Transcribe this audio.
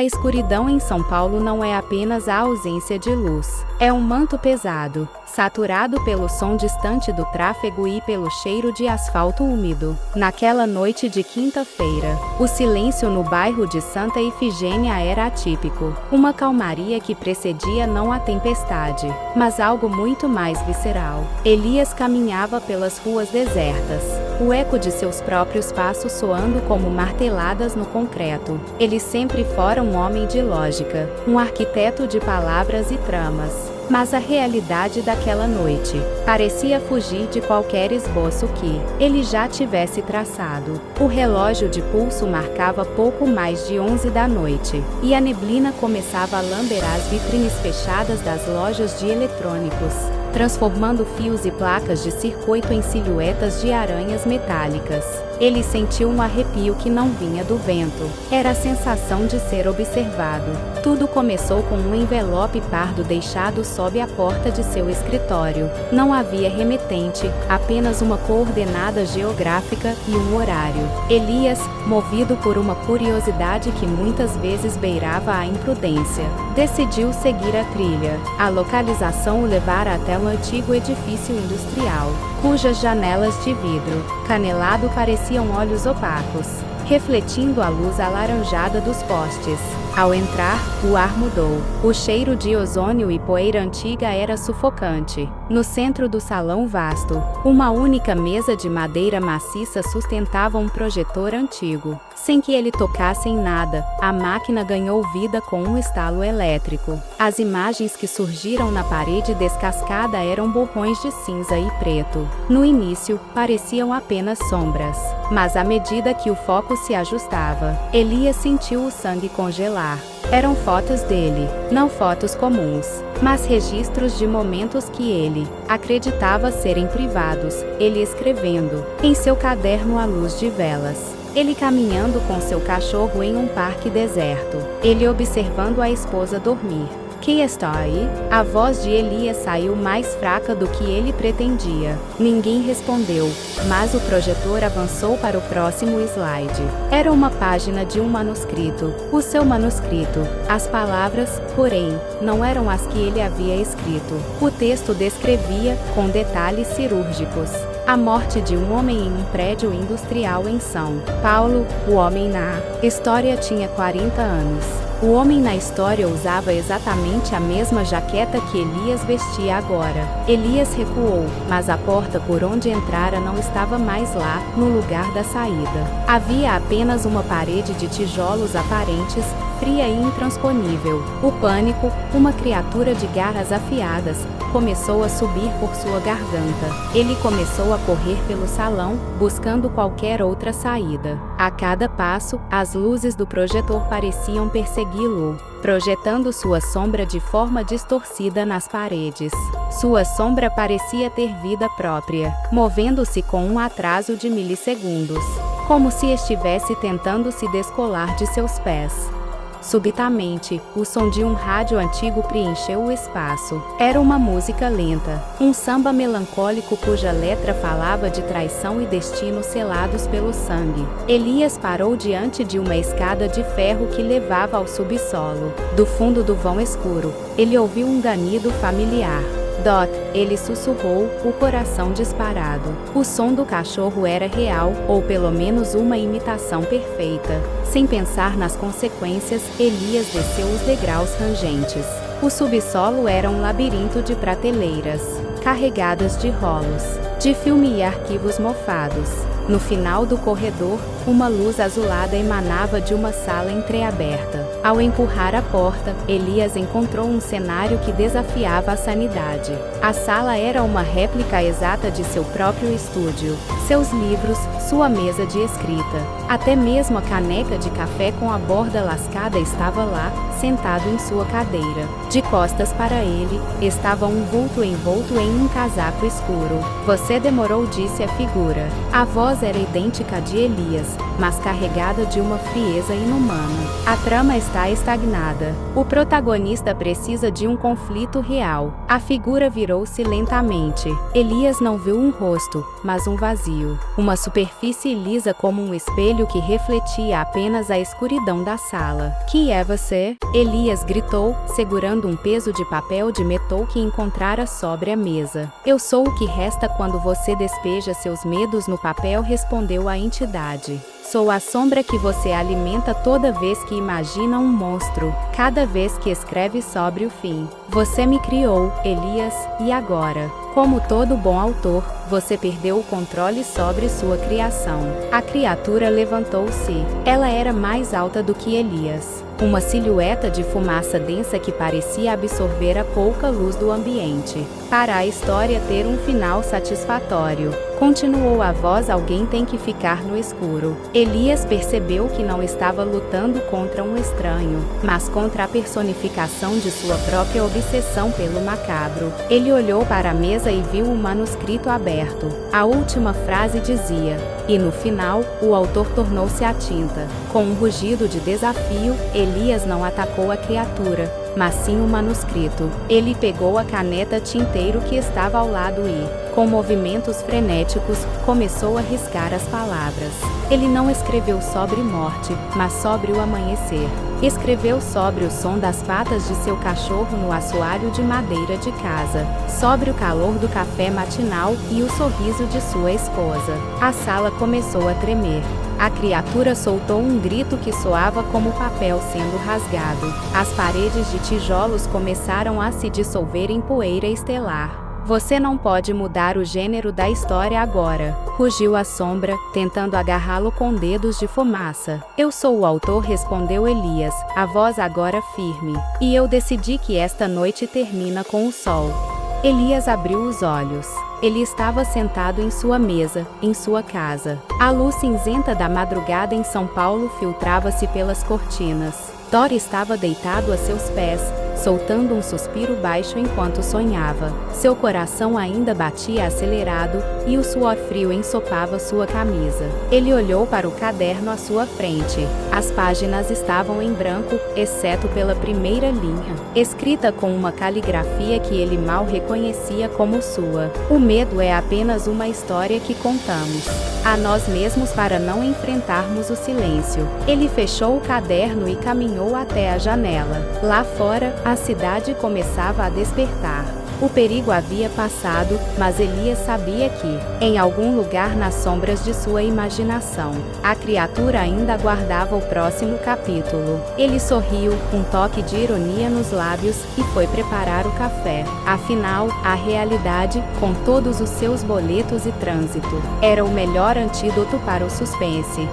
A escuridão em São Paulo não é apenas a ausência de luz. É um manto pesado, saturado pelo som distante do tráfego e pelo cheiro de asfalto úmido. Naquela noite de quinta-feira, o silêncio no bairro de Santa Efigênia era atípico. Uma calmaria que precedia não a tempestade, mas algo muito mais visceral. Elias caminhava pelas ruas desertas, o eco de seus próprios passos soando como marteladas no concreto. Ele sempre fora um homem de lógica, um arquiteto de palavras e tramas. Mas a realidade daquela noite parecia fugir de qualquer esboço que ele já tivesse traçado. O relógio de pulso marcava pouco mais de 11 da noite, e a neblina começava a lamber as vitrines fechadas das lojas de eletrônicos, transformando fios e placas de circuito em silhuetas de aranhas metálicas. Ele sentiu um arrepio que não vinha do vento. Era a sensação de ser observado. Tudo começou com um envelope pardo deixado sob a porta de seu escritório. Não havia remetente, apenas uma coordenada geográfica e um horário. Elias, movido por uma curiosidade que muitas vezes beirava a imprudência, decidiu seguir a trilha. A localização o levara até um antigo edifício industrial, cujas janelas de vidro canelado pareciam olhos opacos, refletindo a luz alaranjada dos postes. Ao entrar, o ar mudou. O cheiro de ozônio e poeira antiga era sufocante. No centro do salão vasto, uma única mesa de madeira maciça sustentava um projetor antigo. Sem que ele tocasse em nada, a máquina ganhou vida com um estalo elétrico. As imagens que surgiram na parede descascada eram borrões de cinza e preto. No início, pareciam apenas sombras. Mas à medida que o foco se ajustava, Elias sentiu o sangue congelar. Eram fotos dele, não fotos comuns, mas registros de momentos que ele acreditava serem privados. Ele escrevendo em seu caderno à luz de velas. Ele caminhando com seu cachorro em um parque deserto. Ele observando a esposa dormir. "Quem está aí?" A voz de Elias saiu mais fraca do que ele pretendia. Ninguém respondeu, mas o projetor avançou para o próximo slide. Era uma página de um manuscrito. O seu manuscrito. As palavras, porém, não eram as que ele havia escrito. O texto descrevia, com detalhes cirúrgicos, a morte de um homem em um prédio industrial em São Paulo. O homem na história tinha 40 anos. O homem na história usava exatamente a mesma jaqueta que Elias vestia agora. Elias recuou, mas a porta por onde entrara não estava mais lá, no lugar da saída. Havia apenas uma parede de tijolos aparentes, fria e intransponível. O pânico, uma criatura de garras afiadas, começou a subir por sua garganta. Ele começou a correr pelo salão, buscando qualquer outra saída. A cada passo, as luzes do projetor pareciam persegui-lo, projetando sua sombra de forma distorcida nas paredes. Sua sombra parecia ter vida própria, movendo-se com um atraso de milissegundos, como se estivesse tentando se descolar de seus pés. Subitamente, o som de um rádio antigo preencheu o espaço. Era uma música lenta, um samba melancólico cuja letra falava de traição e destino selados pelo sangue. Elias parou diante de uma escada de ferro que levava ao subsolo. Do fundo do vão escuro, ele ouviu um ganido familiar. "Dot", ele sussurrou, o coração disparado. O som do cachorro era real, ou pelo menos uma imitação perfeita. Sem pensar nas consequências, Elias desceu os degraus rangentes. O subsolo era um labirinto de prateleiras, carregadas de rolos de filme e arquivos mofados. No final do corredor, uma luz azulada emanava de uma sala entreaberta. Ao empurrar a porta, Elias encontrou um cenário que desafiava a sanidade. A sala era uma réplica exata de seu próprio estúdio. Seus livros, sua mesa de escrita, até mesmo a caneca de café com a borda lascada estava lá, sentado em sua cadeira. De costas para ele, estava um vulto envolto em um casaco escuro. "Você demorou", disse a figura. A voz era idêntica à de Elias, mas carregada de uma frieza inumana. A trama está estagnada. O protagonista precisa de um conflito real. A figura virou-se lentamente. Elias não viu um rosto, mas um vazio. Uma superfície lisa como um espelho que refletia apenas a escuridão da sala. "Que é você?" Elias gritou, segurando um peso de papel de metal que encontrara sobre a mesa. "Eu sou o que resta quando você despeja seus medos no papel", respondeu a entidade. "Sou a sombra que você alimenta toda vez que imagina um monstro, cada vez que escreve sobre o fim. Você me criou, Elias, e agora, como todo bom autor, você perdeu o controle sobre sua criação." A criatura levantou-se. Ela era mais alta do que Elias. Uma silhueta de fumaça densa que parecia absorver a pouca luz do ambiente. "Para a história ter um final satisfatório", continuou a voz, "alguém tem que ficar no escuro." Elias percebeu que não estava lutando contra um estranho, mas contra a personificação de sua própria obsessão pelo macabro. Ele olhou para a mesa e viu o manuscrito aberto. A última frase dizia: "E no final, o autor tornou-se a tinta." Com um rugido de desafio, Elias não atacou a criatura, mas sim o manuscrito. Ele pegou a caneta tinteiro que estava ao lado e, com movimentos frenéticos, começou a riscar as palavras. Ele não escreveu sobre morte, mas sobre o amanhecer. Escreveu sobre o som das patas de seu cachorro no assoalho de madeira de casa, sobre o calor do café matinal e o sorriso de sua esposa. A sala começou a tremer. A criatura soltou um grito que soava como papel sendo rasgado. As paredes de tijolos começaram a se dissolver em poeira estelar. "Você não pode mudar o gênero da história agora", rugiu a sombra, tentando agarrá-lo com dedos de fumaça. "Eu sou o autor", respondeu Elias, a voz agora firme. "E eu decidi que esta noite termina com o sol." Elias abriu os olhos. Ele estava sentado em sua mesa, em sua casa. A luz cinzenta da madrugada em São Paulo filtrava-se pelas cortinas. Thor estava deitado a seus pés, soltando um suspiro baixo enquanto sonhava. Seu coração ainda batia acelerado, e o suor frio ensopava sua camisa. Ele olhou para o caderno à sua frente. As páginas estavam em branco, exceto pela primeira linha, escrita com uma caligrafia que ele mal reconhecia como sua. "O medo é apenas uma história que contamos a nós mesmos para não enfrentarmos o silêncio." Ele fechou o caderno e caminhou até a janela. Lá fora, a cidade começava a despertar. O perigo havia passado, mas Elias sabia que, em algum lugar nas sombras de sua imaginação, a criatura ainda aguardava o próximo capítulo. Ele sorriu, um toque de ironia nos lábios, e foi preparar o café. Afinal, a realidade, com todos os seus boletos e trânsito, era o melhor antídoto para o suspense.